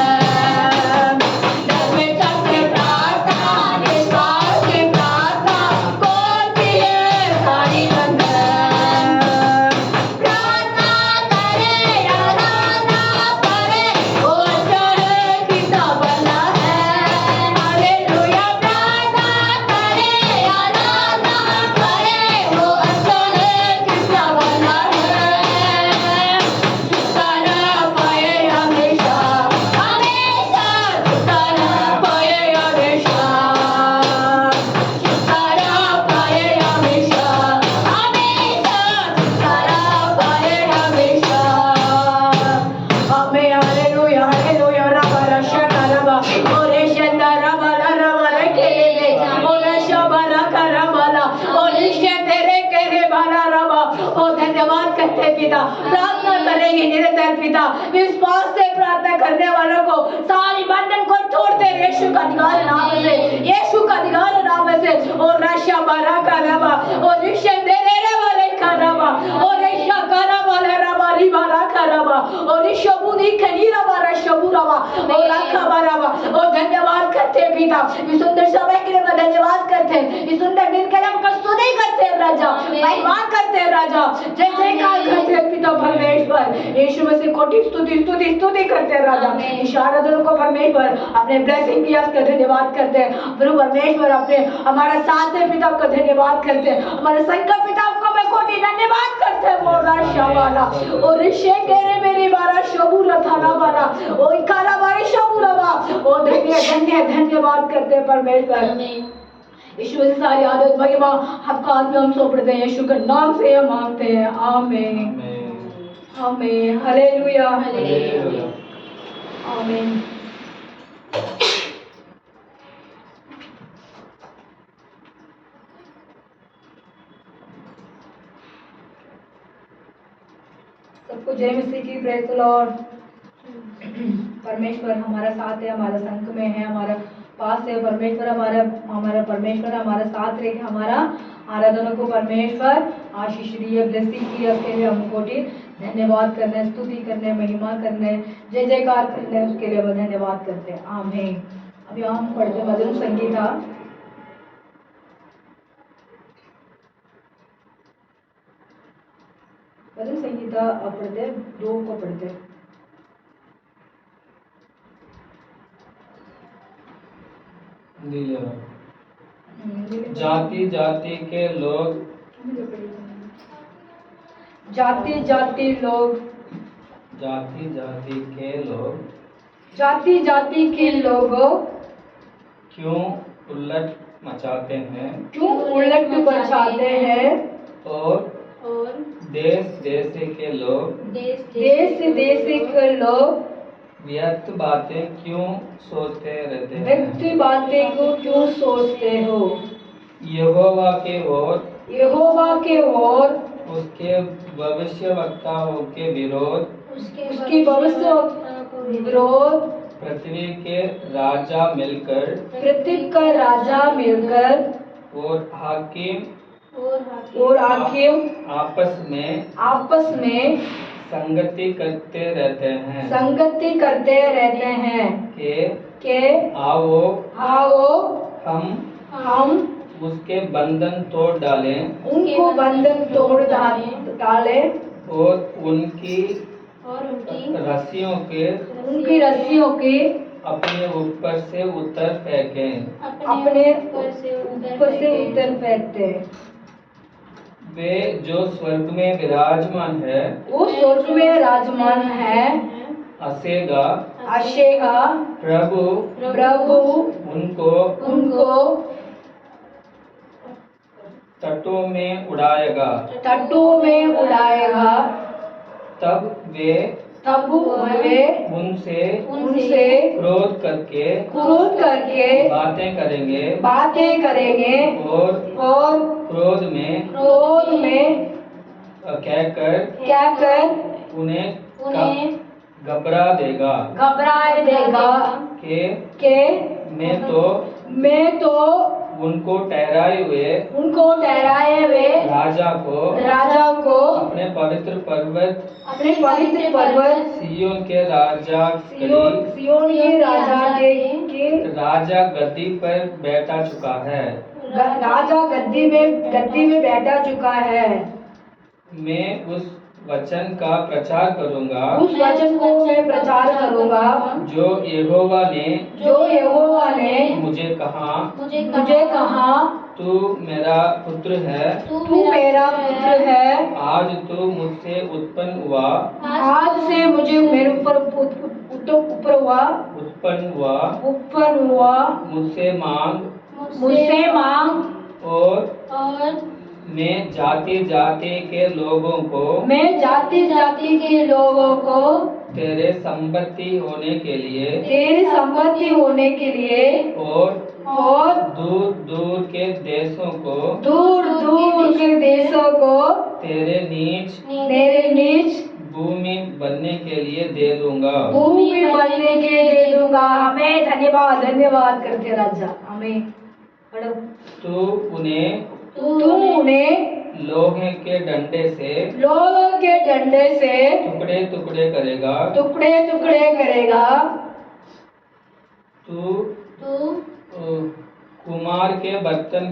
तन्मय तक प्रार्थना विश्वास की प्रार्थना खोलती है सारी बंधन। प्रार्थना करे आराधना करे, वो अच्छा है कितना भला है। हालेलुया। प्रार्थना करे आराधना करे, वो अच्छा है कितना भला है। छुटकारा पाए हमेशा हमेशा, छुटकारा पाए हमेशा, छुटकारा पाए हमेशा हमेशा, छुटकारा पाए हमेशा। आमेन। Hallelujah hallelujah. रबा रशा करबा ओरे शंदा रबा रबा केले ओरे शबरा करबला ओरे शेतेरे केरे बाला रबा। ओ धन्यवाद करते हैं पिता। प्रार्थना करेंगे निरंतर पिता, विश्वास से प्रार्थना करने वालों को सारी बंधन को तोड़ते हैं यीशु का अधिकार नाम से, यीशु का अधिकार नाम से। और रशा बरा करबा और शेतेरे वाले करबा और रशा करबा रबा रिबाला करबा और शबुनी खनीरा बारा शबुरावा और रखबारावा। और धन्यवाद करते हैं पिता, इस सुंदर समय के लिए मैं धन्यवाद करते हैं। इस सुंदर दिन के लिए हम स्तुति करते हैं राजा, महिमा करते हैं राजा, जय जयकार करते हैं पिता परमेश्वर। यीशु मसीह कोटि स्तुति स्तुति स्तुति करते हैं राजा। इस आराधना को परमेश्वर अपने ब्लेसिंग किया, उसका धन्यवाद करते हैं प्रभु परमेश्वर। अपने हमारा साथ है पिता का धन्यवाद करते हैं, हमारे संकल्प पिता को मैं कोटि धन्यवाद करते हैं। वो राशा वाला और ऋषे केरे मेरी बारा शबुरा थाना बारा ओ इकारा बारा शबुरा बा। ओ धन्य धन्य धन्यवाद करते हैं परमेश्वर। यीशु से सारी आदत महिमा आपका हाथ में हम सौंप देते हैं, यीशु के नाम से हम मांगते हैं, आमीन आमीन। Hallelujah hallelujah. आमीन। सबको जय मसीह की, प्रेज द लॉर्ड। परमेश्वर हमारा साथ है, हमारा संग में है, हमारा पास है। परमेश्वर हमारा परमेश्वर हमारा साथ रहे, हमारा आराधना को परमेश्वर आशीष दिए, ब्लेसिंग किए। उसके लिए हम कोटि धन्यवाद करने, स्तुति करने, महिमा करने, जय जयकार करने, उसके लिए हम धन्यवाद करते हैं। आमीन। अभी हम पढ़ते भजन संगीता पढ़ते 2 को पढ़ते। जाति जाति के लोग, जाति जाति लोग, जाति जाति के लोग, जाति जाति के लोगों क्यों उलट मचाते हैं, क्यों उलट मचाते हैं, और देश देश के लोग, देश देश के लोग व्यर्थ बातें क्यों सोचते रहते हैं, व्यक्ति बातें को क्यों सोचते हो। यहोवा के ओर, यहोवा के ओर उसके भविष्यवक्ताओं के विरोध, उसकी भविष्य विरोध, पृथ्वी के राजा मिलकर, पृथ्वी का राजा मिलकर, और हाकिम आपस में संगति करते रहते हैं, संगति करते रहते हैं के आओ हम उसके बंधन तोड़ डालें, उनको बंधन तोड़ डालें, और उनकी रस्सियों के अपने ऊपर से उतर फेंकें, अपने ऊपर से उतर फेंकते। वे जो स्वर्ग में विराजमान है, वो स्वर्ग में विराजमान है, अशेगा प्रभु उनको तटों में उड़ाएगा, तब वे उनसे क्रोध करके बातें करेंगे, और क्रोध में कहकर उन्हें घबरा देगा कि मैं तो उनको ठहराए हुए राजा को अपने पवित्र पर्वत सिय्योन के राजा के राजा गद्दी पर बैठा चुका है। राजा गद्दी में बैठा चुका है। मैं उस वचन का प्रचार करूंगा, उस वचन को मैं प्रचार करूंगा जो यहोवा ने मुझे कहा, तू मेरा पुत्र है, आज तू मुझसे उत्पन्न हुआ, आज से मुझे मेरे ऊपर उत्पन्न हुआ, मुझसे मांग, और मैं जाति जाति के लोगों को तेरे संपत्ति होने के लिए, और दूर दूर के देशों को तेरे नीच भूमि बनने के लिए दे दूंगा। हमें धन्यवाद करते राजा। हमें तू उन्हें लोहे के डंडे से टुकड़े टुकड़े करेगा। तू कुमार के बर्तन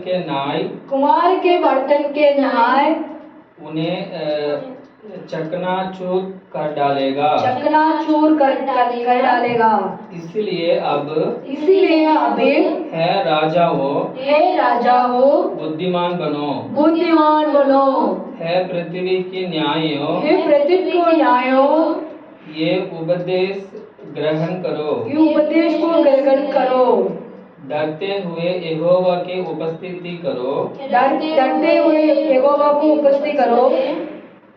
के नाय उन्हें चकनाचूर कर डालेगा। इसलिए अब है राजा हो बुद्धिमान बनो, है पृथ्वी की न्यायों ये उपदेश ग्रहण करो, डरते हुए यहोवा की उपस्थिति करो,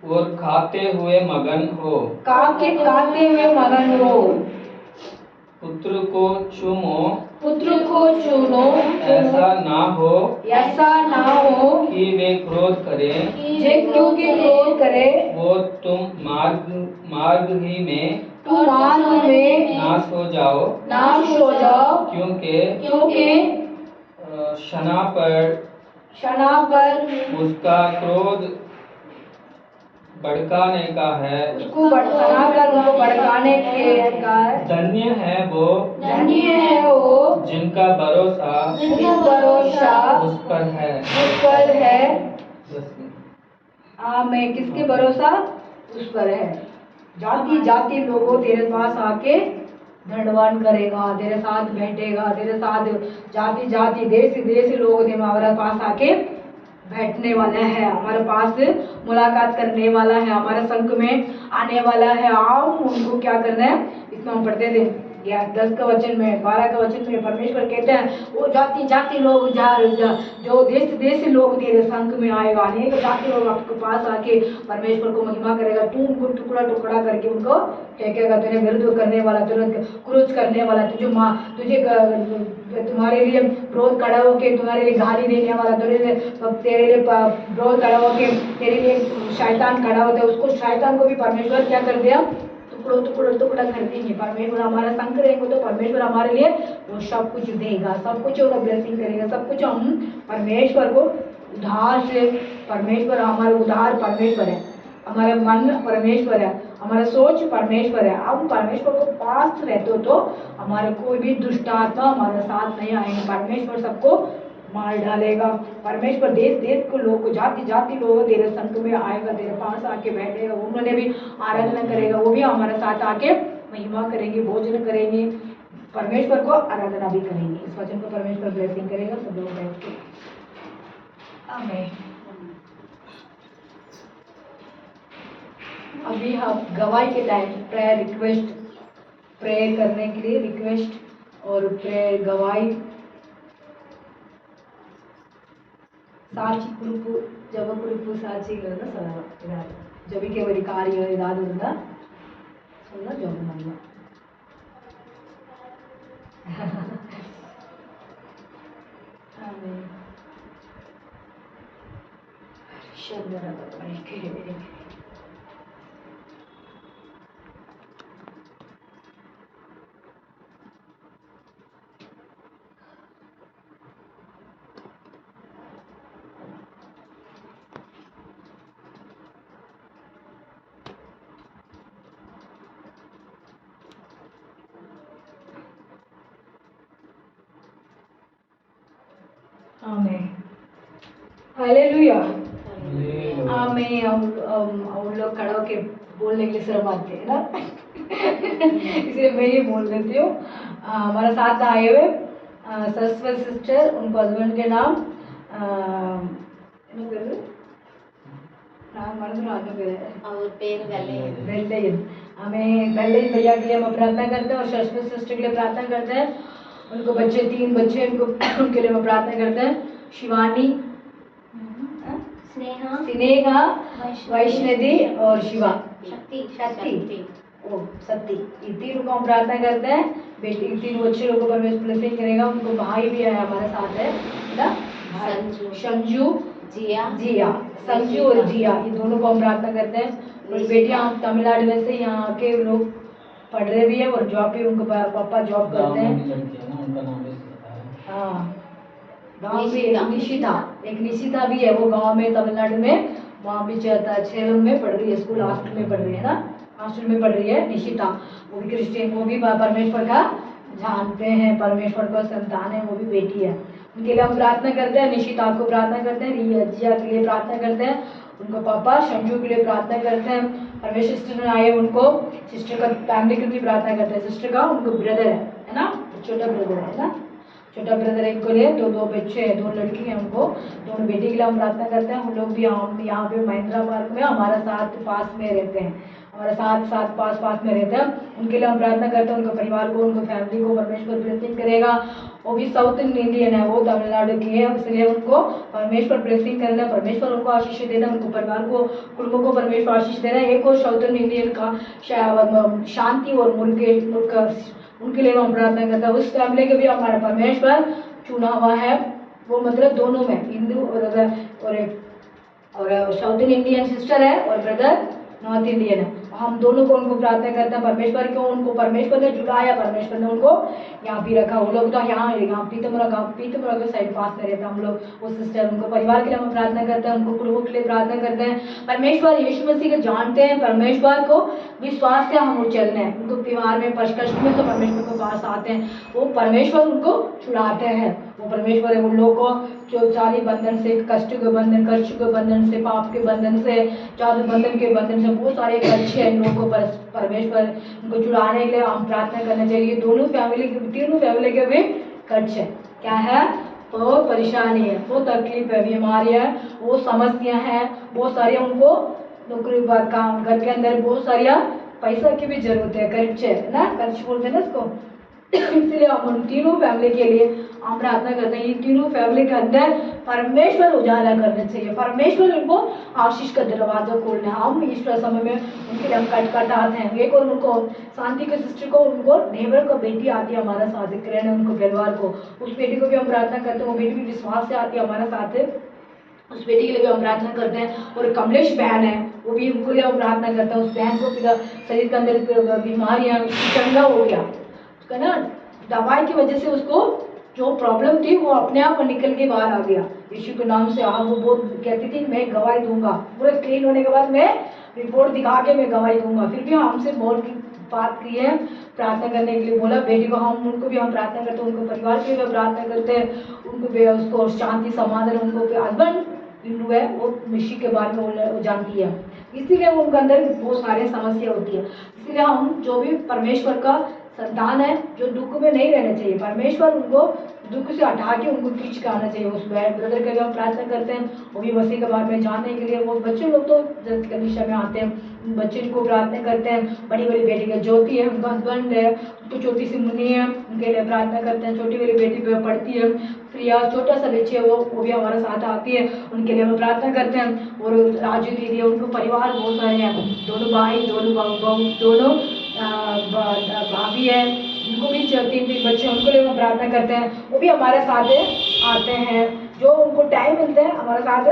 और खाते हुए मगन हो। पुत्र को चूनो, ऐसा ना हो कि वे क्रोध करें, वो तुम मार्ग ही में तुम मार्ग में नाश हो जाओ, नाश हो जाओ, क्योंकि शना पर उसका क्रोध भड़काने का है, उसको भड़काकर उनको भड़काने के का है। धन्य है वो जिनका भरोसा उस पर है। मैं किसके भरोसा उस पर है। जाति जाति लोगों तेरे पास आके दंडवान करेगा, तेरे साथ बैठेगा, तेरे साथ जाति जाति देश देश लोग हमारे पास आके बैठने वाला है, हमारे पास मुलाकात करने वाला है, हमारे संघ में आने वाला है। आओ उनको क्या करना है, इसमें हम पढ़ते थे 10 का वचन में 12 का वचन में परमेश्वर कहते हैं वो जाति जाति लोग जो देश देश लोग तेरे संघ में आएगा, अनेक जाति लोग आपके पास आके परमेश्वर को महिमा करेगा। तू उनको टुकड़ा टुकड़ा करके उनको फेंकेगा, तेरे विरुद्ध करने वाला, तुरंत क्रूज करने वाला, तुझे तुम्हारे लिए विरोध खड़ा होके तुम्हारे लिए गाली देने वाला, तेरे लिए विरोध खड़ा होके तेरे लिए शैतान खड़ा होता है, उसको शैतान को भी परमेश्वर क्या कर दिया, टुकड़ा कर देंगे। परमेश्वर हमारा संग रहेंगे तो परमेश्वर हमारे लिए वो सब कुछ देगा, सब कुछ वो ब्लेसिंग करेगा, सब कुछ हम परमेश्वर को उधार से, परमेश्वर हमारा उधार परमेश्वर है, हमारा मन परमेश्वर है, हमारा सोच परमेश्वर है। हम परमेश्वर को पास रहते हो तो हमारे कोई भी दुष्ट आत्मा हमारे साथ नहीं आएंगे, परमेश्वर सबको मार डालेगा। परमेश्वर देश देश को लोग को जाति जाति लोग तेरे संग में आएगा, तेरे पास आके बैठेगा, उन्होंने भी आराधना करेगा, वो भी हमारे साथ आके महिमा करेंगे, भोजन करेंगे, परमेश्वर को आराधना भी करेंगे। इस वचन को परमेश्वर ब्लेसिंग करेगा। सब लोग बैठ के आमीन। अभी हम गवाही के टाइम प्रेयर करने के लिए रिक्वेस्ट और प्रेयर गवाही ಸಾಕ್ಷಿ ಕುರುಪು ಜವ ಕುರುಪು ಸಾಕ್ಷಿಗಳನ್ನ ಇದಾದ ಜಬಿಕೆ ಬರಿ ಕಾರ್ಯ ಇದಾದ್ರಿಂದ ಸ್ವಲ್ಪ ಜಪ ಮಾಡೋಣ. ಆಮೇಲೆ ಶಂಕರ ಬರಿ आमीन। हालेलुया। आमीन। हम लोग खड़ा होके बोलने के लिए शर्म आते हैं ना, इसलिए मैं ही बोल देती हूँ। हमारे साथ आए हुए सरस्वती सिस्टर, उनको हस्बैंड के नाम वेल्लयन। हमें वेल्लयन भैया के लिए हम प्रार्थना करते हैं और सरस्वती सिस्टर के लिए प्रार्थना करते हैं। उनको बच्चे 3 बच्चे उनके लिए हम प्रार्थना करते हैं। शिवानी, स्नेहा, वैष्णवी और शिवा शक्ति ओ सत्ती, ये 3 को हम प्रार्थना करते हैं। बेटी 3 बच्चे लोगों को परमेश्वर ब्लेसिंग करेगा। उनको भाई भी है हमारे साथ है ना, संजू जिया संजू और जिया, ये दोनों को हम प्रार्थना करते हैं। और बेटियां तमिलनाडु में से यहाँ आके लोग पढ़ रहे भी है और जॉब भी, उनको पापा जॉब करते हैं। हाँ, गाँव में एक निशिता भी है, वो गांव में तमिलनाडु में वहाँ भी छेलम में पढ़ रही है, स्कूल हॉस्टल में पढ़ रही है ना, हॉस्टल में पढ़ रही है निशिता। वो भी क्रिश्चियन, वो भी परमेश्वर का जानते हैं, परमेश्वर का संतान है, वो भी बेटी है। उनके लिए हम प्रार्थना करते हैं। निशिता को प्रार्थना करते हैं, जिया के लिए प्रार्थना करते हैं, उनको पापा संजू के लिए प्रार्थना करते हैं। परमेश्वर सिस्टर आए, उनको सिस्टर का फैमिली के लिए प्रार्थना करते हैं। सिस्टर का उनको ब्रदर है ना, छोटा ब्रदर है ना, छोटा ब्रदर है, इनको लिए 2 बच्चे हैं, 2 लड़की हैं, उनको दोनों बेटी के लिए हम प्रार्थना करते हैं। हम लोग भी यहाँ पे महिंद्रा पार्क में हमारा साथ पास में रहते हैं, हमारे साथ पास में रहते हैं। उनके लिए हम प्रार्थना करते हैं, उनके परिवार को, उनको फैमिली को परमेश्वर ब्लेसिंग करेगा। वो भी साउथ इंडियन है, वो तमिलनाडु की है, इसलिए उनको परमेश्वर ब्लेसिंग करना, परमेश्वर उनको आशीष देना, उनको परिवार को, कुटुंबों को परमेश्वर आशीष देना। एक और साउथ इंडियन का शांति और मुल्क, उनके लिए हम प्रार्थना करते हैं। उस फैमिली के भी हमारा परमेश्वर चुना हुआ है, वो मतलब दोनों में हिंदू और साउथ इंडियन सिस्टर है और ब्रदर नॉर्थ इंडियन है। हम दोनों को उनको प्रार्थना करते हैं, परमेश्वर को उनको परमेश्वर ने जुड़ाया, परमेश्वर ने उनको यहाँ भी रखा। वो लोग तो यहाँ पीतमरा के साइड पास में रहता, हम लोग वो सिस्टर उनको परिवार के लिए हम प्रार्थना करते हैं, उनको कुटुंबों के लिए प्रार्थना करते हैं। परमेश्वर यीशु मसीह को जानते हैं, परमेश्वर को विश्वास से हम चलने हैं, उनको त्योहार में कष्ट में तो परमेश्वर के पास आते हैं, वो परमेश्वर उनको छुड़ाते हैं। वो परमेश्वर है उन लोगों को जो जाली बंधन से, कष्ट के बंधन, कर्ज के बंधन से, पाप के बंधन से, जादू बंधन के बंधन से, बहुत सारे कर्ज है इन लोगों को परमेश्वर उनको छुड़ाने के लिए हम प्रार्थना करना चाहिए। तीनों फैमिली के भी कर्ज है, क्या है, बहुत परेशानी है, बहुत तकलीफ है, बीमारी है, वो समस्या है, बहुत सारी उनको नौकरी काम, घर के अंदर बहुत सारी पैसा की भी जरूरत है, कर्ज है ना, कर्ज बोलते हैं ना इसको। इसलिए हम उन तीनों फैमिली के लिए हम प्रार्थना करते हैं। इन तीनों फैमिली के अंदर परमेश्वर उजाला करना चाहिए, परमेश्वर उनको आशीष का दरवाजा खोलना है। हम इस समय में उनके लिए हम कटाते हैं। एक और उनको शांति के सिस्टर को, उनको नेबर को बेटी आती है हमारा साथ, किरण उनको परिवार को, उस बेटी को भी हम प्रार्थना करते हैं। वो बेटी भी विश्वास से आती है हमारा साथ, उस बेटी के लिए भी हम प्रार्थना करते हैं। और कमलेश बहन है, वो भी उनको लिए हम प्रार्थना करते हैं। उस बहन को शरीर के अंदर बीमारियाँ, चंगा हो गया उसका ना, दवाई की वजह से उसको जो प्रॉब्लम थी वो अपने आप निकल के बाहर आ गया यीशु के नाम से। वो बहुत कहती थी मैं गवाही दूंगा, पूरे क्लीन होने के बाद मैं रिपोर्ट दिखा के मैं गवाही दूंगा। फिर भी हमसे बात की है प्रार्थना करने के लिए, बोला बेटी को उनको भी हम प्रार्थना करते हैं, उनको परिवार के लिए प्रार्थना करते हैं, उनको उसको शांति समाधान, उनको हस्बैंड हिंदू है, वो मसीह के बारे में वो जानती है, इसीलिए उनके अंदर बहुत सारी समस्या होती है। इसीलिए हम जो भी परमेश्वर का संतान है, जो दुख में नहीं रहना चाहिए, परमेश्वर उनको दुख से हटा के उनको खींच के आना चाहिए। उस ब्रदर के लिए हम प्रार्थना करते हैं, वो भी मसीह के बारे में जानने के लिए। वो बच्चे लोग तो कंडीशन में आते हैं, बच्चे को प्रार्थना करते हैं। बड़ी बड़ी बेटी का ज्योति है, उनका हस्बैंड है, उनको छोटी सी मुन्नी है, उनके लिए प्रार्थना करते हैं। छोटी वाली बेटी पढ़ती है, प्रिया छोटा सा बच्ची है, वो भी हमारे साथ आती है, उनके लिए हम प्रार्थना करते हैं। और राजू दीदी है, उनको परिवार बहुत सारे हैं, दोनों भाई, दोनों दोनों भाभी है, उनको भी 3 बच्चे, उनको लिए हम प्रार्थना करते हैं। वो भी हमारे साथ आते हैं, जो उनको टाइम मिलते हैं हमारे साथ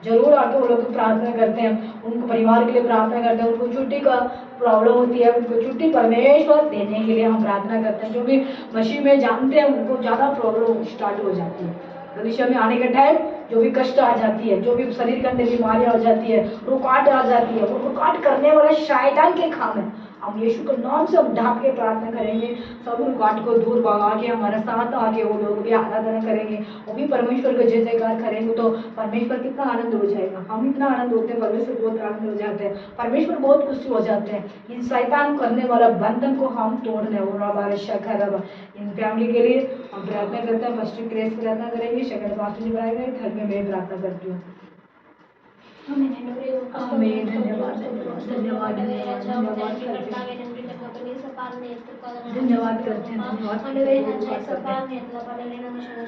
जरूर आके वो लोग प्रार्थना करते हैं। उनको परिवार के लिए प्रार्थना करते हैं, उनको छुट्टी का प्रॉब्लम होती है, उनको छुट्टी परमेश्वर देने के लिए हम प्रार्थना करते हैं। जो भी मसीह में जानते हैं उनको ज़्यादा प्रॉब्लम स्टार्ट हो जाती है, भविष्य में आने के टाइम जो भी कष्ट आ जाती है, जो भी शरीर के अंदर बीमारियाँ आ जाती है, रुकावट आ जाती है, वो रुकावट करने वाला शैतान के काम है। हम यीशु के नाम से हम ढाक के प्रार्थना करेंगे, सब रुकावट को दूर भगा के हमारे साथ आके वो लोग भी आराधना करेंगे, वो भी परमेश्वर का जय जयकार करेंगे, तो परमेश्वर कितना आनंद हो जाएगा। हम इतना आनंद होते हैं, परमेश्वर बहुत आनंद हो जाते हैं, परमेश्वर बहुत खुशी हो जाते हैं। इन शैतान करने वाला बंधन को हम तोड़ने इन फैमिली के लिए हम प्रार्थना करते हैं। फर्स्ट क्रेस प्रार्थना करेंगे, सेकंड पास्टर जी बनाएंगे, थर्ड में मैं प्रार्थना करती हूँ। धन्यवाद धन्यवाद धन्यवाद करते हैं।